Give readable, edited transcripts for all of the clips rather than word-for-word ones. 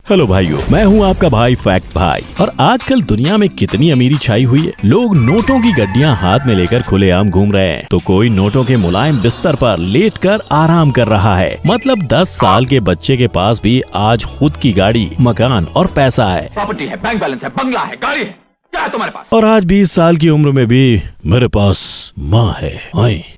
Hello भाइयों, मैं हूं आपका भाई फैक्ट भाई। और आजकल दुनिया में कितनी अमीरी छाई हुई है। लोग नोटों की गड्डियां हाथ में लेकर खुलेआम घूम रहे हैं, तो कोई नोटों के मुलायम बिस्तर पर लेटकर आराम कर रहा है। मतलब 10 साल के बच्चे के पास भी आज खुद की गाड़ी, मकान और पैसा है, प्रॉपर्टी है, बैंक बैलेंस है, बंगला है, गाड़ी है, क्या है तुम्हारे पास? और आज 20 साल की उम्र में भी मेरे पास माँ है।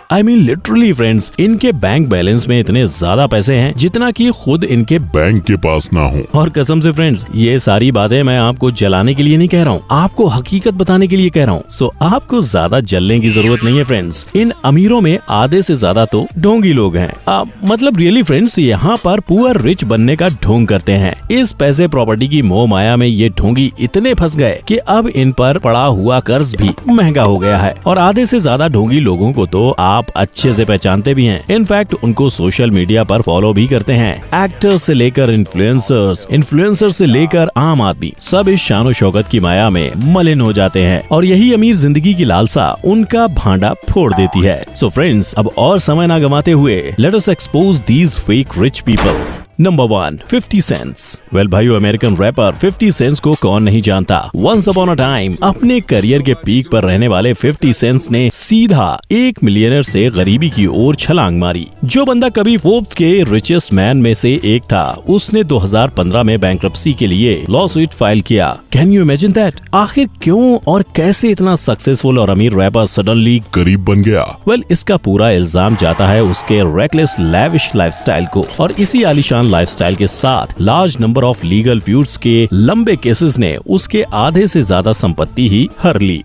आई मीन लिटरली फ्रेंड्स, इनके बैंक बैलेंस में इतने ज्यादा पैसे हैं जितना कि खुद इनके बैंक के पास ना हो। और कसम से फ्रेंड्स, ये सारी बातें मैं आपको जलाने के लिए नहीं कह रहा हूँ, आपको हकीकत बताने के लिए कह रहा हूँ। सो आपको ज्यादा जलने की जरूरत नहीं है फ्रेंड्स। इन अमीरों में आधे से ज्यादा तो ढोंगी लोग हैं। मतलब रियली फ्रेंड्स, यहाँ पर पुअर रिच बनने का ढोंग करते हैं। इस पैसे प्रॉपर्टी की मोह माया में ये ढोंगी इतने फंस गए कि अब इन पर पड़ा हुआ कर्ज भी महंगा हो गया है। और आधे से ज्यादा ढोंगी लोगों को तो आप अच्छे से पहचानते भी हैं। इनफैक्ट उनको सोशल मीडिया पर फॉलो भी करते हैं। एक्टर्स से लेकर इन्फ्लुएंसर्स से लेकर आम आदमी सब इस शान शौकत की माया में मलिन हो जाते हैं, और यही अमीर जिंदगी की लालसा उनका भांडा फोड़ देती है। सो फ्रेंड्स, अब और समय ना गंवाते हुए let us expose these fake rich people. Number 1, 50 cents. Well भाइयों, अमेरिकन रैपर 50 सेंट्स को कौन नहीं जानता। वंस अपॉन अ टाइम अपने करियर के पीक पर रहने वाले 50 सेंट्स ने सीधा एक मिलियनर से गरीबी की ओर छलांग मारी। जो बंदा कभी फोर्ब्स के रिचेस्ट मैन में से एक था, उसने 2015 में बैंक्रप्सी के लिए लॉसूट फाइल किया। Can you imagine that? आखिर क्यों और कैसे इतना सक्सेसफुल और अमीर रैपर सडनली गरीब बन गया? वेल, इसका पूरा इल्जाम जाता है उसके रेकलेस लैविश लाइफस्टाइल को, और इसी आलीशान लाइफस्टाइल के साथ large number of legal feuds के लंबे केसेस ने उसके आधे से ज्यादा संपत्ति ही हर ली।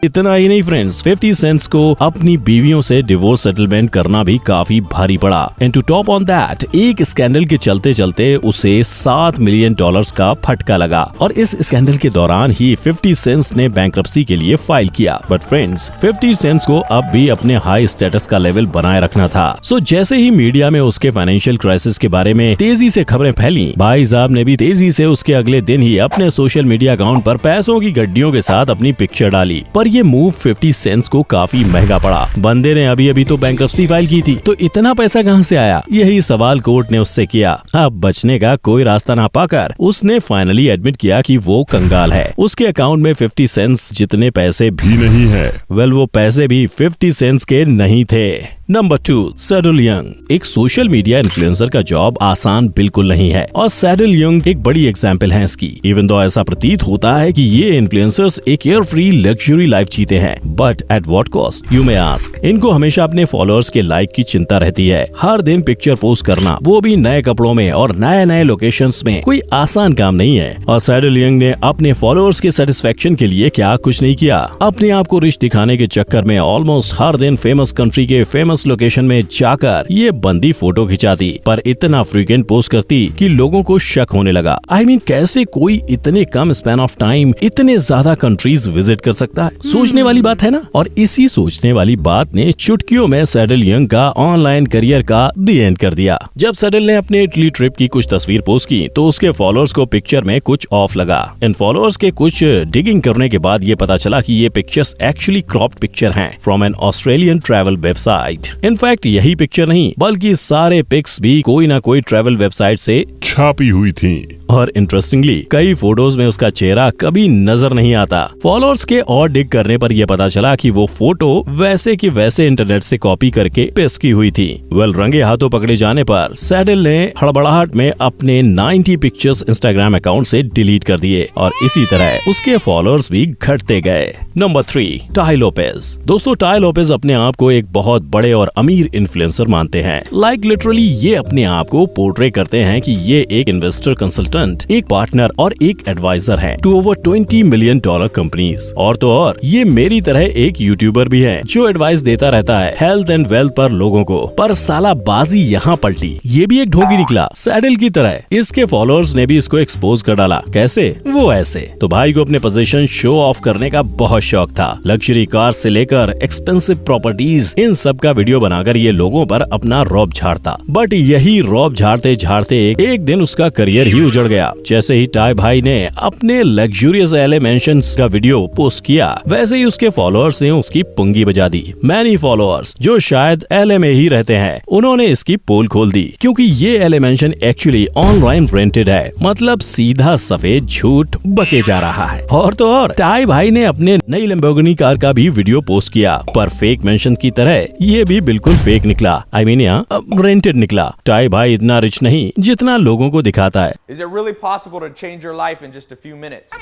इतना ही नहीं फ्रेंड्स, 50 सेंट्स को अपनी बीवियों से डिवोर्स सेटलमेंट करना भी काफी भारी पड़ा। And to top on that, एक स्कैंडल के चलते चलते उसे $7 मिलियन का फटका लगा, और इस स्कैंडल के दौरान ही 50 सेंट्स ने बैंक्रप्सी के लिए फाइल किया। बट फ्रेंड्स, 50 सेंट्स को अब भी अपने हाई स्टेटस का लेवल बनाए रखना था। सो जैसे ही मीडिया में उसके फाइनेंशियल क्राइसिस के बारे में तेजी से खबरें फैली, भाई साहब ने भी तेजी से उसके अगले दिन ही अपने सोशल मीडिया अकाउंट पर पैसों की गड्डियों के साथ अपनी पिक्चर डाली। पर ये मूव 50 सेंट्स को काफी महंगा पड़ा। बंदे ने अभी तो बैंक्रप्सी फाइल की थी, तो इतना पैसा कहां से आया? यही सवाल कोर्ट ने उससे किया। अब बचने का कोई रास्ता ना पाकर उसने फाइनली एडमिट किया कि वो कंगाल है। उसके अकाउंट में 50 सेंट्स जितने पैसे भी नहीं है। वेल, वो पैसे भी 50 सेंट्स के नहीं थे। Number 2, saddle young. एक सोशल मीडिया इन्फ्लुएंसर का जॉब आसान बिल्कुल नहीं है, और सैडल यंग एक बड़ी एग्जाम्पल है इसकी। इवन दो ऐसा प्रतीत होता है कि ये इन्फ्लुएंसर्स एक एयर फ्री लग्जरी लाइफ जीते हैं, but at what cost you may ask. इनको हमेशा अपने फॉलोअर्स के लाइक की चिंता रहती है। हर दिन पिक्चर पोस्ट करना, वो भी नए कपड़ों में और नए नए लोकेशंस में, कोई आसान काम नहीं है। और सैडल यंग ने अपने फॉलोअर्स के सेटिस्फेक्शन के लिए क्या कुछ नहीं किया। अपने आप को रिच दिखाने के चक्कर में ऑलमोस्ट हर दिन फेमस कंट्री के फेमस लोकेशन में जाकर ये बंदी फोटो खिंचाती, पर इतना फ्रीक्वेंट पोस्ट करती कि लोगों को शक होने लगा। आई मीन, कैसे कोई इतने कम स्पैन ऑफ टाइम इतने ज्यादा कंट्रीज विजिट कर सकता है? सोचने वाली बात है ना। और इसी सोचने वाली बात ने चुटकियों में सैडल यंग का ऑनलाइन करियर का दी एंड कर दिया। जब सैडल ने अपने इटली ट्रिप की कुछ तस्वीर पोस्ट की, तो उसके फॉलोअर्स को पिक्चर में कुछ ऑफ लगा। इन फॉलोअर्स के कुछ डिगिंग करने के बाद ये पता चला कि ये पिक्चर्स एक्चुअली क्रॉप्ड पिक्चर हैं from an Australian travel website. In fact यही पिक्चर नहीं, बल्कि सारे पिक्स भी कोई ना कोई ट्रैवल वेबसाइट से छापी हुई थी। और इंटरेस्टिंगली कई फोटोज में उसका चेहरा कभी नजर नहीं आता। फॉलोअर्स के और डिग करने पर यह पता चला कि वो फोटो वैसे की वैसे इंटरनेट से कॉपी करके पेस्ट की हुई थी। वेल, रंगे हाथों पकड़े जाने पर सैडल ने हड़बड़ाहट में अपने 90 पिक्चर्स इंस्टाग्राम अकाउंट से डिलीट कर दिए, और इसी तरह उसके फॉलोअर्स भी घटते गए। Number 3, tie Lopez. दोस्तों, टाई लोपेज अपने आप को एक बहुत बड़े और अमीर इन्फ्लुएंसर मानते हैं। लाइक लिटरली ये अपने आप को पोर्ट्रे करते हैं कि ये एक इन्वेस्टर, कंसल्टेंट, एक पार्टनर और एक एडवाइजर है टू ओवर $20 मिलियन कंपनीज। और तो और ये मेरी तरह एक यूट्यूबर भी है जो एडवाइस देता रहता है हेल्थ एंड वेल्थ पर लोगों को। पर साला बाजी यहाँ पलटी, ये भी एक ढोंगी निकला सैडल की तरह। इसके फॉलोअर्स ने भी इसको एक्सपोज कर डाला। कैसे? वो ऐसे। तो भाई को अपने पोजीशन शो ऑफ करने का बहुत शौक था। लग्जरी कार से लेकर एक्सपेंसिव प्रॉपर्टीज, इन सब का वीडियो बनाकर ये लोगों पर अपना रौब झाड़ता। बट यही रौब झाड़ते झाड़ते एक दिन उसका करियर ही उजड़ गया। जैसे ही टाई भाई ने अपने लग्जूरियस एलए मेंशंस का वीडियो पोस्ट किया, वैसे ही उसके फॉलोअर्स ने उसकी पुंगी बजा दी। मैनी फॉलोअर्स जो शायद एलए में ही रहते हैं, उन्होंने इसकी पोल खोल दी, क्योंकि ये LA mention actually online rented है, मतलब सीधा सफेद झूठ बके जा रहा है। और तो और टाई भाई ने अपने नई लैम्बोर्गिनी कार का भी वीडियो पोस्ट किया, पर फेक मेंशन की तरह ये भी बिल्कुल फेक निकला। आई मीन यहाँ रेंटेड निकला। टाई भाई इतना रिच नहीं जितना लोगों को दिखाता है। Is it really possible to change your life in just a few minutes?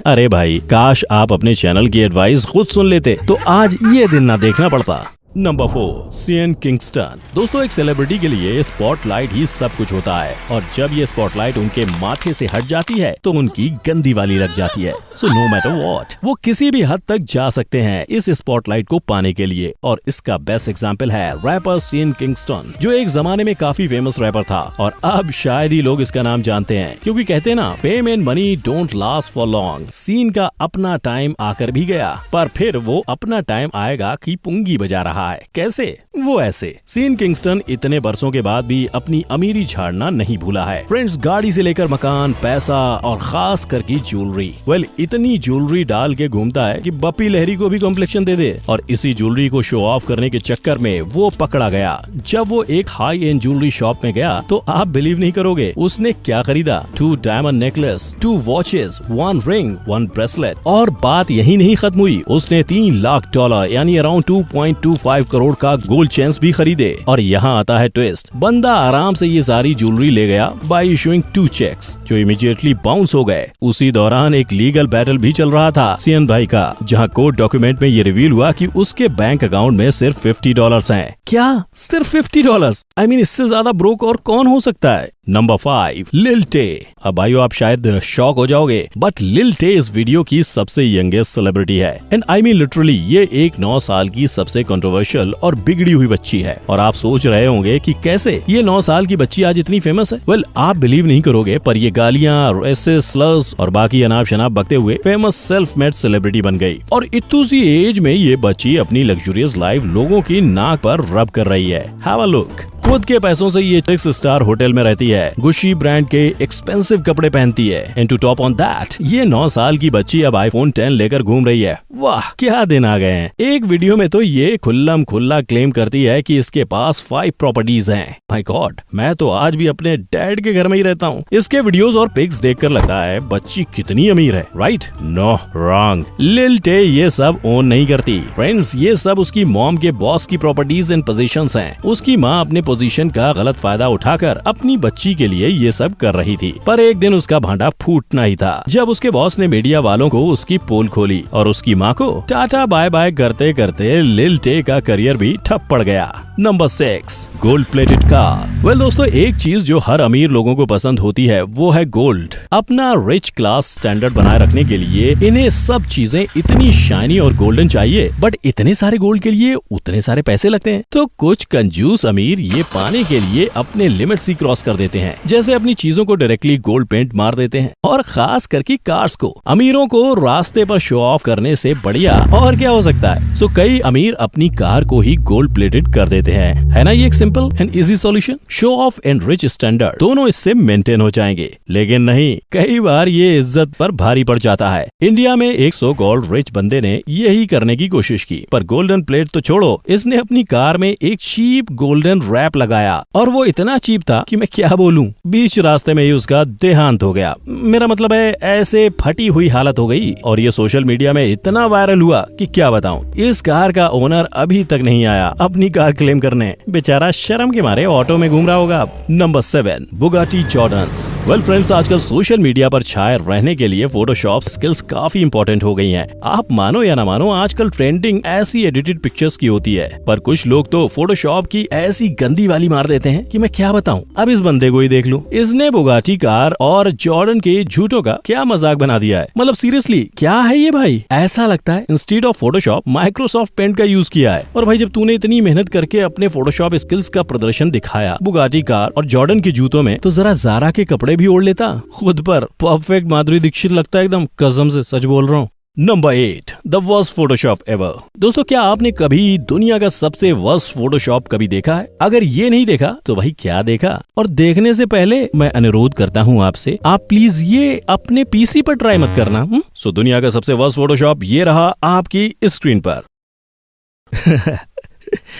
अरे भाई, काश आप अपने चैनल की एडवाइस खुद सुन लेते तो आज ये दिन ना देखना पड़ता। Number 4, CN Kingston. दोस्तों, एक सेलिब्रिटी के लिए स्पॉटलाइट ही सब कुछ होता है, और जब ये स्पॉटलाइट उनके माथे से हट जाती है तो उनकी गंदी वाली लग जाती है। सो नो मैटर व्हाट, वो किसी भी हद तक जा सकते हैं इस स्पॉटलाइट को पाने के लिए। और इसका बेस्ट एग्जांपल है रैपर सीएन किंगस्टन, जो एक जमाने में काफी फेमस रैपर था, और अब शायद ही लोग इसका नाम जानते हैं, क्योंकि कहते ना, fame and money don't last for long. Sean का अपना टाइम आकर भी गया, पर फिर वो अपना टाइम आएगा कि पुंगी बजा रहा है। कैसे? वो ऐसे। सीन किंगस्टन इतने बरसों के बाद भी अपनी अमीरी झाड़ना नहीं भूला है। फ्रेंड्स, गाड़ी से लेकर मकान, पैसा और खास करके ज्वेलरी। वेल, इतनी ज्वेलरी डाल के घूमता है कि बप्पी लहरी को भी कॉम्प्लेक्शन दे दे। और इसी ज्वेलरी को शो ऑफ करने के चक्कर में वो पकड़ा गया। जब वो एक हाई एंड ज्वेलरी शॉप में गया तो आप बिलीव नहीं करोगे उसने क्या खरीदा। 2 diamond necklace, 2 watches, 1 ring, 1 bracelet. और बात यही नहीं खत्म हुई, उसने $3 लाख यानी अराउंड 2.25 करोड़ का गोल्ड चेन्स भी खरीदे। और यहाँ आता है ट्विस्ट, बंदा आराम से ये सारी ज्वेलरी ले गया बाय इशूइंग 2 चेक्स, जो इमीडिएटली बाउंस हो गए। उसी दौरान एक लीगल बैटल भी चल रहा था सीएन भाई का, जहाँ कोर्ट डॉक्यूमेंट में ये रिवील हुआ कि उसके बैंक अकाउंट में सिर्फ $50 हैं। क्या? सिर्फ $50? आई मीन, इससे ज्यादा ब्रोक और कौन हो सकता है। नंबर 5, लिल टे। अब भाइयों, आप शायद शॉक हो जाओगे, बट लिल टे इस वीडियो की सबसे यंगेस्ट सेलिब्रिटी है। एंड आई मीन लिटरली, ये एक 9 साल की सबसे कंट्रोवर्शियल और बिगड़ी हुई बच्ची है। और आप सोच रहे होंगे कि कैसे ये 9 साल की बच्ची आज इतनी फेमस है। वेल, आप बिलीव नहीं करोगे, पर ये गालियां, रेसिस्ट स्लर्स और बाकी अनाप शनाप बकते हुए फेमस सेल्फ मेड सेलिब्रिटी बन गई। और इतनी सी एज में ये बच्ची अपनी लग्जरियस लाइफ लोगों की नाक पर रब कर रही है। Have a look. खुद के पैसों से ये 6 स्टार होटल में रहती है, गुशी ब्रांड के एक्सपेंसिव कपड़े पहनती है, and to top on that ये 9 साल की बच्ची अब iPhone 10 लेकर घूम रही है। वाह, क्या दिन आ गए हैं। एक वीडियो में तो ये खुल्लम खुल्ला क्लेम करती है कि इसके पास 5 प्रॉपर्टीज हैं। माय गॉड, मैं तो आज भी अपने डैड के घर में ही रहता हूँ। इसके वीडियोस और पिक्स देखकर लगता है बच्ची कितनी अमीर है। Right? No, wrong. Lil Tay ये सब ओन नहीं करती फ्रेंड्स, ये सब उसकी मॉम के बॉस की प्रॉपर्टीज एंड पोजीशंस हैं। उसकी माँ अपने पोजीशन का गलत फायदा उठाकर अपनी बच्ची के लिए ये सब कर रही थी। पर एक दिन उसका भांडा फूटना ही था, जब उसके बॉस ने मीडिया वालों को उसकी पोल खोली और उसकी माँ को टाटा बाय बाय करते करते लिल टे का करियर भी ठप पड़ गया। Number 6, gold plated car. Well दोस्तों, एक चीज जो हर अमीर लोगों को पसंद होती है वो है गोल्ड। अपना रिच क्लास स्टैंडर्ड बनाए रखने के लिए इन्हें सब चीजें इतनी शाइनी और गोल्डन चाहिए, बट इतने सारे गोल्ड के लिए उतने सारे पैसे लगते हैं। तो कुछ कंजूस अमीर ये पाने के लिए अपने लिमिट्स ही क्रॉस कर देते हैं, जैसे अपनी चीजों को डायरेक्टली गोल्ड पेंट मार देते हैं। और खास करके कार्स को अमीरों को रास्ते पर शो ऑफ करने से बढ़िया और क्या हो सकता है। सो कई अमीर अपनी कार को ही गोल्ड प्लेटेड कर देते हैं। है ना ये एक simple and easy solution. Show off and rich standard दोनों इससे मेंटेन हो जाएंगे। लेकिन नहीं, कई बार ये इज्जत पर भारी पड़ जाता है। इंडिया में एक सो कॉल्ड रिच बंदे ने यही करने की कोशिश की, पर गोल्डन प्लेट तो छोड़ो, इसने अपनी कार में एक चीप गोल्डन रैप लगाया, और वो इतना चीप था कि मैं क्या बोलूं। बीच रास्ते में ही उसका देहांत हो गया। मेरा मतलब है, ऐसे फटी हुई हालत हो गई, और ये सोशल मीडिया में इतना वायरल हुआ कि क्या बताऊं। इस कार का ओनर अभी तक नहीं आया अपनी कार क्लेम करने। बेचारा शर्म के मारे ऑटो में घूम रहा होगा। Number 7, Bugatti Jordans. Well friends, आजकल सोशल मीडिया पर छाए रहने के लिए फोटोशॉप स्किल्स काफी इंपॉर्टेंट हो गई हैं। आप मानो या ना मानो, आजकल ट्रेंडिंग ऐसी एडिटेड पिक्चर्स की होती है, पर कुछ लोग तो फोटोशॉप की ऐसी गंदी वाली मार देते हैं कि मैं क्या बताऊं। अब इस बंदे को ही देख लो, इसने बुगाटी कार और जॉर्डन के झूठों का क्या मजाक बना दिया है। मतलब सीरियसली, क्या है ये भाई। ऐसा लगता है instead of Photoshop Microsoft Paint का यूज किया है। और भाई, जब तूने इतनी मेहनत करके अपने फोटोशॉप स्किल्स का प्रदर्शन दिखाया बुगाटी कार और जॉर्डन के जूतों में, तो जरा जारा के कपड़े भी ओढ़ लेता। खुद पर परफेक्ट माधुरी दीक्षित लगता है एकदम, कसम से सच बोल रहा हूँ। Number 8, the worst Photoshop ever. दोस्तों, क्या आपने कभी दुनिया का सबसे वर्स्ट फोटोशॉप कभी देखा है? अगर ये नहीं देखा तो भाई क्या देखा? और देखने से पहले मैं अनुरोध करता हूँ आपसे, आप प्लीज ये अपने पीसी पर ट्राई मत करना। सो दुनिया का सबसे वर्स्ट फोटोशॉप ये रहा आपकी स्क्रीन पर।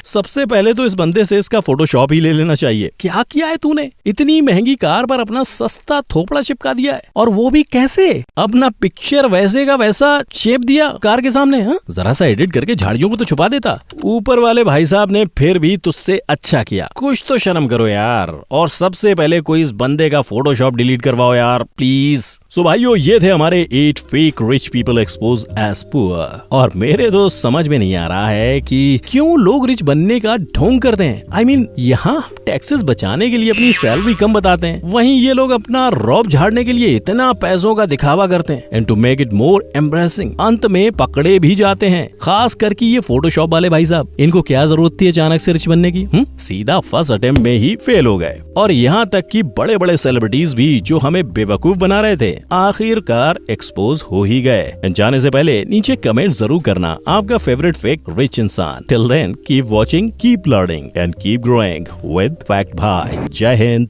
सबसे पहले तो इस बंदे से इसका फोटोशॉप ही ले लेना चाहिए। क्या किया है तूने? इतनी महंगी कार पर अपना सस्ता थोपड़ा चिपका दिया है, और वो भी कैसे? अपना पिक्चर वैसे का वैसा चेप दिया कार के सामने। जरा सा एडिट करके झाड़ियों को तो छुपा देता। ऊपर वाले भाई साहब ने फिर भी तुझसे अच्छा किया, कुछ तो शर्म करो यार। और सबसे पहले कोई इस बंदे का फोटोशॉप डिलीट करवाओ यार, प्लीज। सो भाइयों, ये थे हमारे 8 fake rich people expose as poor. और मेरे दोस्त समझ में नहीं आ रहा है कि क्यों लोग रिच बनने का ढोंग करते हैं। I mean, यहाँ टैक्सेस बचाने के लिए अपनी सैलरी कम बताते हैं, वहीं ये लोग अपना रौब झाड़ने के लिए इतना पैसों का दिखावा करते हैं। And to make it more embarrassing, अंत में पकड़े भी जाते हैं। खास करके ये फोटोशॉप वाले भाई साहब, इनको क्या जरूरत थी अचानक से रिच बनने की? सीधा फर्स्ट अटेम्प्ट में ही फेल हो गए। और यहाँ तक कि बड़े बड़े सेलिब्रिटीज भी जो हमें बेवकूफ बना रहे थे, आखिरकार एक्सपोज हो ही गए। जाने से पहले नीचे कमेंट जरूर करना आपका फेवरेट फेक रिच इंसान। Till then keep watching, keep learning and keep growing with fact भाई। जय हिंद।